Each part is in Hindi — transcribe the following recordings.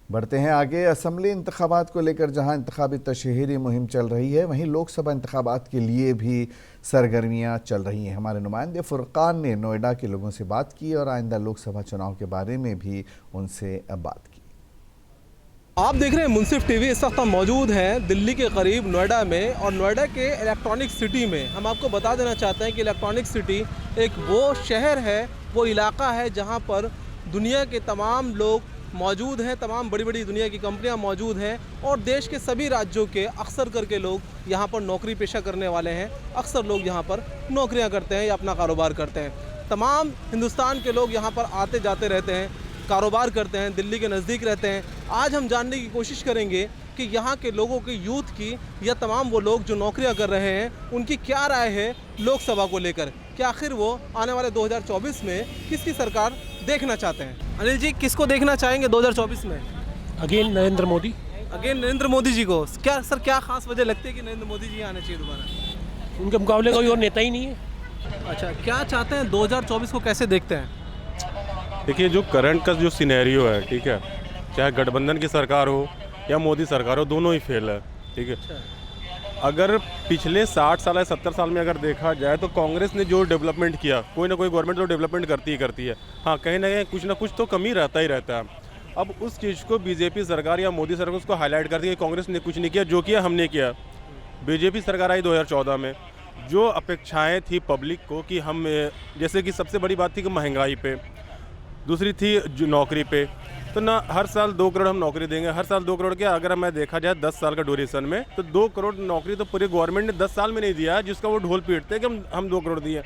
बढ़ते हैं आगे। असम्बली इंतखाबात को लेकर जहां इंतखाबी तशहीरी मुहिम चल रही है, वहीं लोकसभा इंतखाबात के लिए भी सरगर्मियां चल रही हैं। हमारे नुमाइंदे फुरकान ने नोएडा के लोगों से बात की और आइंदा लोकसभा चुनाव के बारे में भी उनसे बात की। आप देख रहे हैं मुंसिफ टीवी। इस वक्त हम मौजूद हैं दिल्ली के करीब नोएडा में, और नोएडा के इलेक्ट्रॉनिक सिटी में। हम आपको बता देना चाहते हैं कि इलेक्ट्रॉनिक सिटी एक वो शहर है, वो इलाका है जहां पर दुनिया के तमाम लोग मौजूद हैं, तमाम बड़ी बड़ी दुनिया की कंपनियां मौजूद हैं, और देश के सभी राज्यों के अक्सर करके लोग यहां पर नौकरी पेशा करने वाले हैं। अक्सर लोग यहां पर नौकरियां करते हैं या अपना कारोबार करते हैं। तमाम हिंदुस्तान के लोग यहां पर आते जाते रहते हैं, कारोबार करते हैं, दिल्ली के नज़दीक रहते हैं। आज हम जानने की कोशिश करेंगे कि यहाँ के लोगों की, यूथ की, या तमाम वो लोग जो नौकरियाँ कर रहे हैं, उनकी क्या राय है लोकसभा को लेकर। क्या आखिर वो आने वाले 2024 में किसकी सरकार देखना चाहते हैं? अनिल जी, किसको देखना चाहेंगे 2024 में? अगेन नरेंद्र मोदी। अगेन नरेंद्र मोदी जी को। क्या सर, क्या खास वजह लगती है कि नरेंद्र मोदी जी आने चाहिए दोबारा? उनके मुकाबले कोई और नेता ही नहीं है। अच्छा, क्या चाहते हैं 2024 को, कैसे देखते हैं? देखिए, जो करंट का जो सिनेरियो है, ठीक है, चाहे गठबंधन की सरकार हो या मोदी सरकार हो, दोनों ही फेल है। ठीक है। अगर पिछले 60 साल या 70 साल में अगर देखा जाए तो कांग्रेस ने जो डेवलपमेंट किया, कोई ना कोई गवर्नमेंट तो डेवलपमेंट करती ही करती है। हाँ, कहीं ना कहीं कुछ ना कुछ तो कमी रहता ही रहता है। अब उस चीज़ को बीजेपी सरकार या मोदी सरकार उसको हाईलाइट करती है कि कांग्रेस ने कुछ नहीं किया, जो किया हमने किया। बीजेपी सरकार आई 2014 में, जो अपेक्षाएँ थी पब्लिक को कि हम, जैसे कि सबसे बड़ी बात थी कि महंगाई पे, दूसरी थी जो नौकरी पे, तो ना हर साल 2 करोड़ हम नौकरी देंगे। हर साल 2 करोड़ के, अगर मैं देखा जाए 10 साल का ड्यूरेशन में, तो 2 करोड़ नौकरी तो पूरी गवर्नमेंट ने 10 साल में नहीं दिया, जिसका वो ढोल पीटते कि हम 2 करोड़ दिए।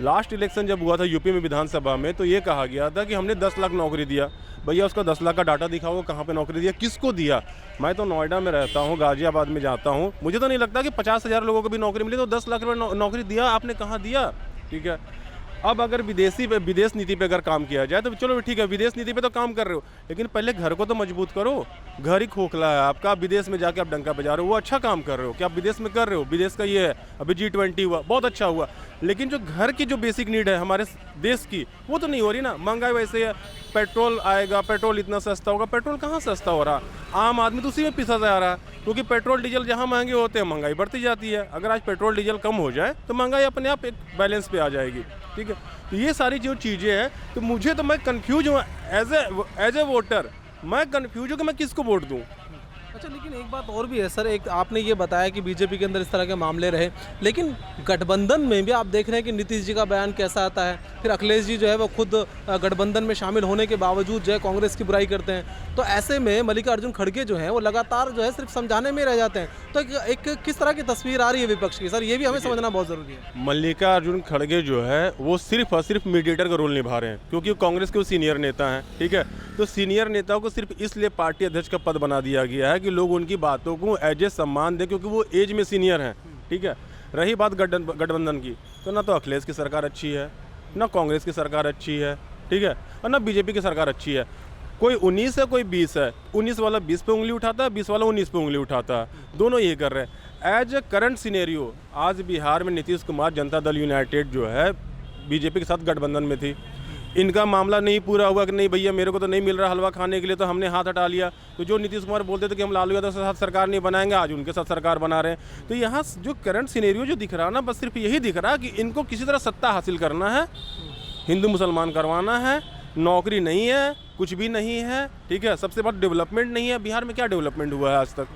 लास्ट इलेक्शन जब हुआ था यूपी में विधानसभा में, तो ये कहा गया था कि हमने 10 लाख नौकरी दिया। भैया, उसका 10 लाख का डाटा दिखाओ, कहाँ पे नौकरी दिया, किसको दिया? मैं तो नोएडा में रहता हूँ, गाजियाबाद में जाता हूँ, मुझे तो नहीं लगता कि 50,000 लोगों को भी नौकरी मिली, तो 10 लाख रुपये नौकरी दिया आपने, कहाँ दिया? ठीक है। अब अगर विदेश नीति पे अगर काम किया जाए तो चलो ठीक है, विदेश नीति पे तो काम कर रहे हो, लेकिन पहले घर को तो मजबूत करो। घर ही खोखला है आपका, विदेश में जाके आप डंका बजा रहे हो। वो अच्छा काम कर रहे हो कि आप विदेश में कर रहे हो, विदेश का ये है, अभी G20 हुआ, बहुत अच्छा हुआ, लेकिन जो घर की जो बेसिक नीड है हमारे देश की, वो तो नहीं हो रही ना। महंगाई वैसे है, पेट्रोल आएगा, पेट्रोल इतना सस्ता होगा, पेट्रोल कहाँ सस्ता हो रहा? आम आदमी तो उसी में पिसा जा रहा है, क्योंकि पेट्रोल डीजल जहाँ महंगे होते हैं महंगाई बढ़ती जाती है। अगर आज पेट्रोल डीजल कम हो जाए तो महंगाई अपने आप एक बैलेंस पे आ जाएगी। ठीक है। तो ये सारी जो चीज़ें हैं, तो मुझे तो, मैं कंफ्यूज हूँ एज ए वोटर, मैं कंफ्यूज हूँ कि मैं किसको वोट दूँ। अच्छा, लेकिन एक बात और भी है सर। एक आपने ये बताया कि बीजेपी के अंदर इस तरह के मामले रहे, लेकिन गठबंधन में भी आप देख रहे हैं कि नीतीश जी का बयान कैसा आता है, फिर अखिलेश जी जो है वो खुद गठबंधन में शामिल होने के बावजूद जो है कांग्रेस की बुराई करते हैं। तो ऐसे में मल्लिकार्जुन खड़गे जो हैं वो लगातार जो है सिर्फ समझाने में रह जाते हैं। तो एक किस तरह की तस्वीर आ रही है विपक्ष की सर, ये भी हमें समझना बहुत ज़रूरी है। मल्लिकार्जुन खड़गे जो है वो सिर्फ और सिर्फ मीडिएटर का रोल निभा रहे हैं, क्योंकि कांग्रेस के वो सीनियर नेता हैं। ठीक है। तो सीनियर नेताओं को सिर्फ इसलिए पार्टी अध्यक्ष का पद बना दिया गया है कि लोग उनकी बातों को एज ए सम्मान दें, क्योंकि वो एज में सीनियर हैं। ठीक है। रही बात गठबंधन की, तो ना तो अखिलेश की सरकार अच्छी है, ना कांग्रेस की सरकार अच्छी है। ठीक है। और ना बीजेपी की सरकार अच्छी है। कोई 19 है, कोई 20 है, 19 वाला 20 पे उंगली उठाता है, 20 वाला 19 पे उंगली उठाता है, दोनों ये कर रहे हैं। एज ए करंट सिनेरियो, आज बिहार में नीतीश कुमार जनता दल यूनाइटेड जो है बीजेपी के साथ गठबंधन में थी। इनका मामला नहीं पूरा हुआ कि नहीं भैया मेरे को तो नहीं मिल रहा हलवा खाने के लिए, तो हमने हाथ हटा लिया। तो जो नीतीश कुमार बोलते थे कि हम लालू यादव के साथ सरकार नहीं बनाएंगे, आज उनके साथ सरकार बना रहे हैं। तो यहाँ जो करंट सिनेरियो जो दिख रहा है ना, बस सिर्फ यही दिख रहा है कि इनको किसी तरह सत्ता हासिल करना है, हिंदू मुसलमान करवाना है, नौकरी नहीं है, कुछ भी नहीं है। ठीक है। सबसे बड़ा डेवलपमेंट नहीं है। बिहार में क्या डेवलपमेंट हुआ है आज तक?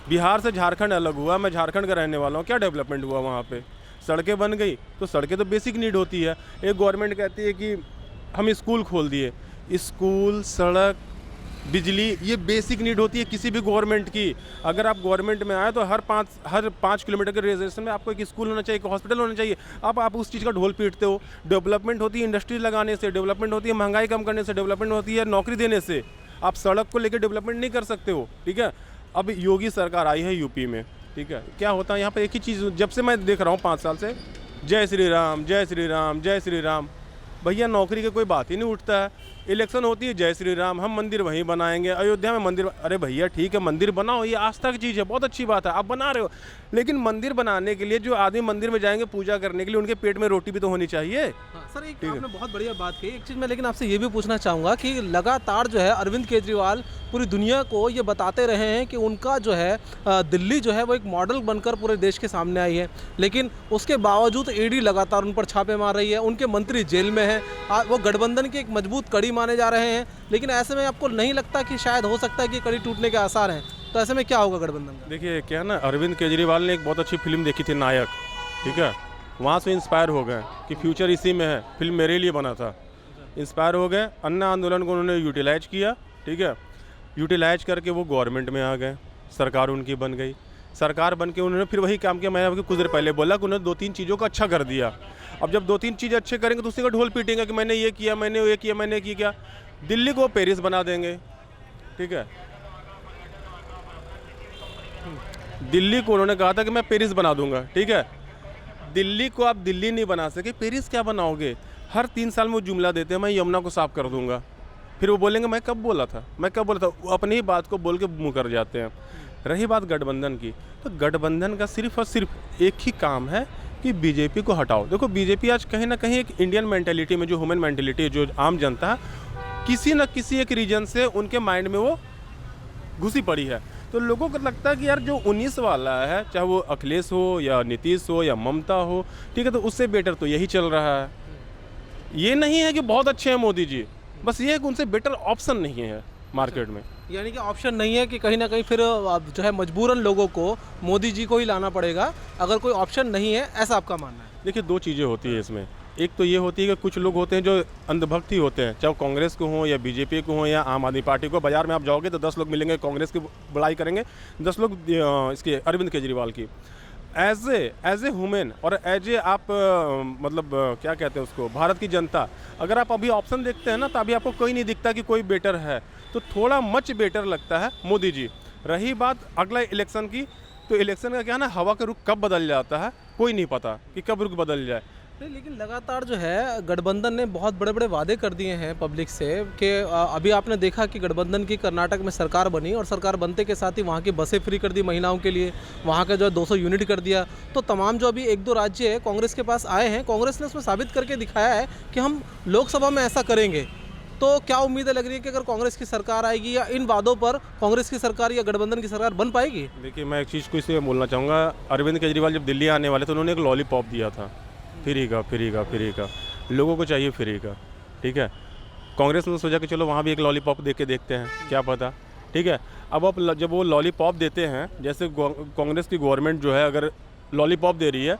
बिहार से झारखंड अलग हुआ, मैं झारखंड का रहने वाला हूँ, क्या डेवलपमेंट हुआ वहाँ पे? सड़कें बन गई, तो सड़कें तो बेसिक नीड होती है। एक गवर्नमेंट कहती है कि हम स्कूल खोल दिए, स्कूल, सड़क, बिजली, ये बेसिक नीड होती है किसी भी गवर्नमेंट की। अगर आप गवर्नमेंट में आए तो हर 5 किलोमीटर के रेडियस में आपको एक स्कूल होना चाहिए, एक हॉस्पिटल होना चाहिए। आप उस चीज़ का ढोल पीटते हो। डेवलपमेंट होती है इंडस्ट्री लगाने से, डेवलपमेंट होती है महंगाई कम करने से, डेवलपमेंट होती है नौकरी देने से। आप सड़क को लेकर डेवलपमेंट नहीं कर सकते हो। ठीक है। अब योगी सरकार आई है यूपी में। ठीक है। क्या होता है यहाँ पर? एक ही चीज़ जब से मैं देख रहा हूँ 5 साल से, जय श्री राम, जय श्री राम, जय श्री राम। भैया, नौकरी की कोई बात ही नहीं उठता है। इलेक्शन होती है, जय श्री राम, हम मंदिर वहीं बनाएंगे, अयोध्या में मंदिर। अरे भैया ठीक है, मंदिर बनाओ, ये आस्था की चीज़ है, बहुत अच्छी बात है, आप बना रहे हो, लेकिन मंदिर बनाने के लिए जो आदमी मंदिर में जाएंगे पूजा करने के लिए, उनके पेट में रोटी भी तो होनी चाहिए। सर एक आपने बहुत बढ़िया बात कही। एक चीज़ मैं लेकिन आपसे ये भी पूछना चाहूँगा कि लगातार जो है अरविंद केजरीवाल पूरी दुनिया को ये बताते रहे हैं कि उनका जो है दिल्ली जो है वो एक मॉडल बनकर पूरे देश के सामने आई है, लेकिन उसके बावजूद ईडी लगातार उन पर छापे मार रही है, उनके मंत्री जेल में हैं, वो गठबंधन की एक मजबूत कड़ी माने जा रहे हैं। लेकिन ऐसे में आपको नहीं लगता कि शायद हो सकता है कि कड़ी टूटने के आसार हैं? तो ऐसे में क्या होगा गठबंधन का? देखिए क्या है ना, अरविंद केजरीवाल ने एक बहुत अच्छी फिल्म देखी थी नायक, ठीक है, वहाँ से इंस्पायर हो गए कि फ्यूचर इसी में है। फिल्म मेरे लिए बना था, इंस्पायर हो गए, अन्ना आंदोलन को उन्होंने यूटिलाइज किया, ठीक है, यूटिलाइज करके वो गवर्नमेंट में आ गए, सरकार उनकी बन गई। सरकार बन के उन्होंने फिर वही काम किया। मैंने आपको कुछ देर पहले बोला कि उन्होंने 2-3 चीज़ों को अच्छा कर दिया। अब जब 2-3 चीज़ें अच्छे करेंगे तो उसी का ढोल पीटेंगे कि मैंने ये किया, मैंने ये किया, मैंने ये किया। दिल्ली को पेरिस बना देंगे, ठीक है, दिल्ली को उन्होंने कहा था कि मैं पेरिस बना दूंगा, ठीक है, दिल्ली को आप दिल्ली नहीं बना सके, पेरिस क्या बनाओगे? हर 3 साल में वो जुमला देते हैं मैं यमुना को साफ कर दूंगा, फिर वो बोलेंगे मैं कब बोला था, मैं कब बोला था, वो अपनी ही बात को बोल के मुँह कर जाते हैं। रही बात गठबंधन की, तो गठबंधन का सिर्फ और सिर्फ एक ही काम है कि बीजेपी को हटाओ। देखो बीजेपी आज कहीं ना कहीं एक इंडियन मेंटेलिटी में, जो ह्यूमन मेंटेलिटी है, जो आम जनता है, किसी न किसी एक रीजन से उनके माइंड में वो घुसी पड़ी है। तो लोगों को लगता है कि यार जो 19 वाला है, चाहे वो अखिलेश हो या नीतीश हो या ममता हो, ठीक है, तो उससे बेटर तो यही चल रहा है। ये नहीं है कि बहुत अच्छे हैं मोदी जी, बस ये है कि उनसे बेटर ऑप्शन नहीं है मार्केट में। यानी कि ऑप्शन नहीं है कि कहीं ना कहीं फिर जो है मजबूरन लोगों को मोदी जी को ही लाना पड़ेगा, अगर कोई ऑप्शन नहीं है, ऐसा आपका मानना है? देखिए 2 चीज़ें होती है इसमें। एक तो ये होती है कि कुछ लोग होते हैं जो अंधभक्ति होते हैं, चाहे कांग्रेस को हो या बीजेपी को हो या आम आदमी पार्टी को। बाजार में आप जाओगे तो 10 लोग मिलेंगे कांग्रेस की बड़ाई करेंगे, 10 लोग इसके अरविंद केजरीवाल की। एज ए ह्यूमन और एज ए आप मतलब क्या कहते हैं उसको, भारत की जनता, अगर आप अभी ऑप्शन देखते हैं ना, तो अभी आपको कोई नहीं दिखता कि कोई बेटर है, तो थोड़ा मच बेटर लगता है मोदी जी। रही बात अगला इलेक्शन की, तो इलेक्शन का क्या है ना, हवा का रुख कब बदल जाता है कोई नहीं पता कि कब रुख बदल जाए। नहीं, लेकिन लगातार जो है गठबंधन ने बहुत बड़े बड़े वादे कर दिए हैं पब्लिक से कि अभी आपने देखा कि गठबंधन की कर्नाटक में सरकार बनी और सरकार बनते के साथ ही वहाँ की बसें फ्री कर दी महिलाओं के लिए, वहाँ का जो है 200 यूनिट कर दिया। तो तमाम जो अभी 1-2 राज्य कांग्रेस के पास आए हैं, कांग्रेस ने उसमें साबित करके दिखाया है कि हम लोकसभा में ऐसा करेंगे। तो क्या उम्मीदें लग रही है कि अगर कांग्रेस की सरकार आएगी या इन वादों पर कांग्रेस की सरकार या गठबंधन की सरकार बन पाएगी? देखिए मैं एक चीज़ को इसलिए बोलना चाहूँगा, अरविंद केजरीवाल जब दिल्ली आने वाले तो उन्होंने एक लॉलीपॉप दिया था, फ्री का, लोगों को चाहिए फ्री का, ठीक है। कांग्रेस ने सोचा कि चलो वहाँ भी एक लॉलीपॉप दे के देखते हैं, क्या पता, ठीक है। अब आप जब वो लॉलीपॉप देते हैं, जैसे कांग्रेस की गवर्नमेंट जो है अगर लॉलीपॉप दे रही है,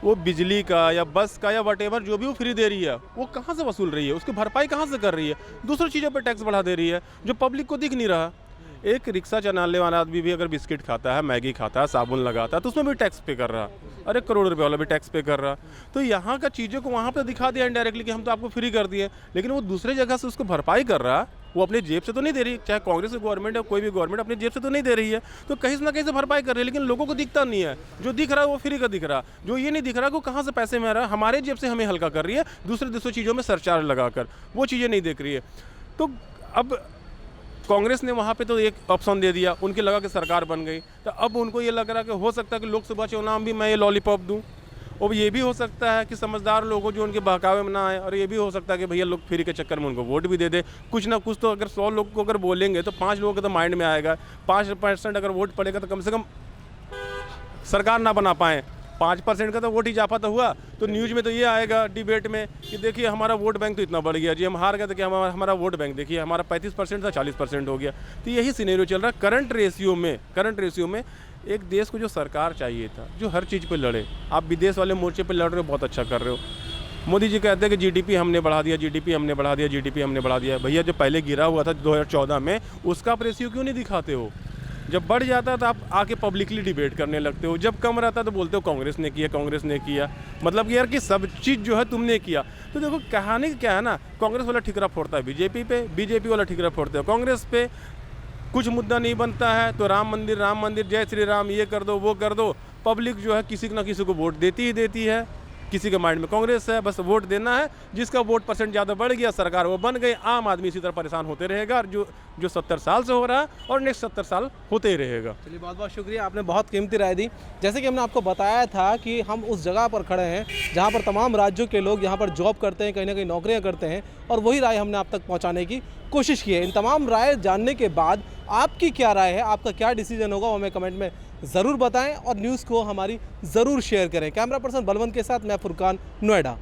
वो बिजली का या बस का या वटेवर जो भी वो फ्री दे रही है, वो कहाँ से वसूल रही है, उसकी भरपाई कहाँ से कर रही है? दूसरी चीज़ों पर टैक्स बढ़ा दे रही है जो पब्लिक को दिख नहीं रहा। एक रिक्शा चलाने वाला आदमी भी अगर बिस्किट खाता है, मैगी खाता है, साबुन लगाता है, तो उसमें भी टैक्स पे कर रहा, अरे करोड़ रुपए वाला भी टैक्स पे कर रहा। तो यहाँ का चीज़ों को वहाँ पे दिखा दिया इनडायरेक्टली कि हम तो आपको फ्री कर दिए, लेकिन वो दूसरे जगह से उसको भरपाई कर रहा, वो अपनी जेब से तो नहीं दे रही। चाहे कांग्रेस की गवर्नमेंट है, कोई भी गवर्नमेंट अपनी जेब से तो नहीं दे रही है, तो कहीं ना कहीं से भरपाई कर रही है, लेकिन लोगों को दिखता नहीं है। जो दिख रहा है वो फ्री का दिख रहा, जो ये नहीं दिख रहा कि वो कहाँ से पैसे में आ रहा है, हमारे जेब से हमें हल्का कर रही है, दूसरे चीज़ों में सरचार्ज लगाकर, वो चीज़ें नहीं देख रही है। तो अब कांग्रेस ने वहाँ पे तो एक ऑप्शन दे दिया, उनके लगा कि सरकार बन गई, तो अब उनको ये लग रहा कि हो सकता है कि लोकसभा चुनाव भी मैं ये लॉलीपॉप दूँ, और ये भी हो सकता है कि समझदार लोग हो जो उनके बहकावे में ना आए, और ये भी हो सकता है कि भैया लोग फ्री के चक्कर में उनको वोट भी दे दे। कुछ ना कुछ तो अगर 100 लोग को अगर बोलेंगे तो 5 लोगों के तो माइंड में आएगा, 5% अगर वोट पड़ेगा तो कम से कम सरकार ना बना पाएँ। 5% का तो वोट इजाफा तो हुआ, तो न्यूज़ में तो ये आएगा डिबेट में कि देखिए हमारा वोट बैंक तो इतना बढ़ गया जी, हम हार गए तो क्या हमारा वोट बैंक देखिए हमारा 35% था 40% हो गया। तो यही सिनेरियो चल रहा है करंट रेशियो में। एक देश को जो सरकार चाहिए था जो हर चीज़ पे लड़े, आप विदेश वाले मोर्चे पे लड़ रहे हो, बहुत अच्छा कर रहे हो। मोदी जी कहते हैं कि जीडीपी हमने बढ़ा दिया। भैया जो पहले गिरा हुआ था 2014 में, उसका आप रेशियो क्यों नहीं दिखाते हो? जब बढ़ जाता है तो आप आके पब्लिकली डिबेट करने लगते हो, जब कम रहता है तो बोलते हो कांग्रेस ने किया। मतलब कि यार कि सब चीज़ जो है तुमने किया। तो देखो कहानी क्या है ना, कांग्रेस वाला ठिकरा फोड़ता है बीजेपी पे, बीजेपी वाला ठिकरा फोड़ते हो कांग्रेस पे। कुछ मुद्दा नहीं बनता है तो राम मंदिर, जय श्री राम, ये कर दो वो कर दो। पब्लिक जो है किसी न किसी को वोट देती ही देती है। किसी के माइंड में कांग्रेस है, बस वोट देना है, जिसका वोट परसेंट ज़्यादा बढ़ गया सरकार वो बन गई, आम आदमी इसी तरह परेशान होते रहेगा, और जो 70 साल से हो रहा है और नेक्स्ट 70 साल होते ही रहेगा। चलिए, बहुत बहुत शुक्रिया, आपने बहुत कीमती राय दी। जैसे कि हमने आपको बताया था कि हम उस जगह पर खड़े हैं जहाँ पर तमाम राज्यों के लोग यहाँ पर जॉब करते हैं, कहीं ना कहीं नौकरियाँ करते हैं, और वही राय हमने आप तक पहुँचाने की कोशिश की है। इन तमाम राय जानने के बाद आपकी क्या राय है, आपका क्या डिसीजन होगा, वो हमें कमेंट में ज़रूर बताएं और न्यूज़ को हमारी ज़रूर शेयर करें। कैमरा पर्सन बलवंत के साथ मैं फुरकान, नोएडा।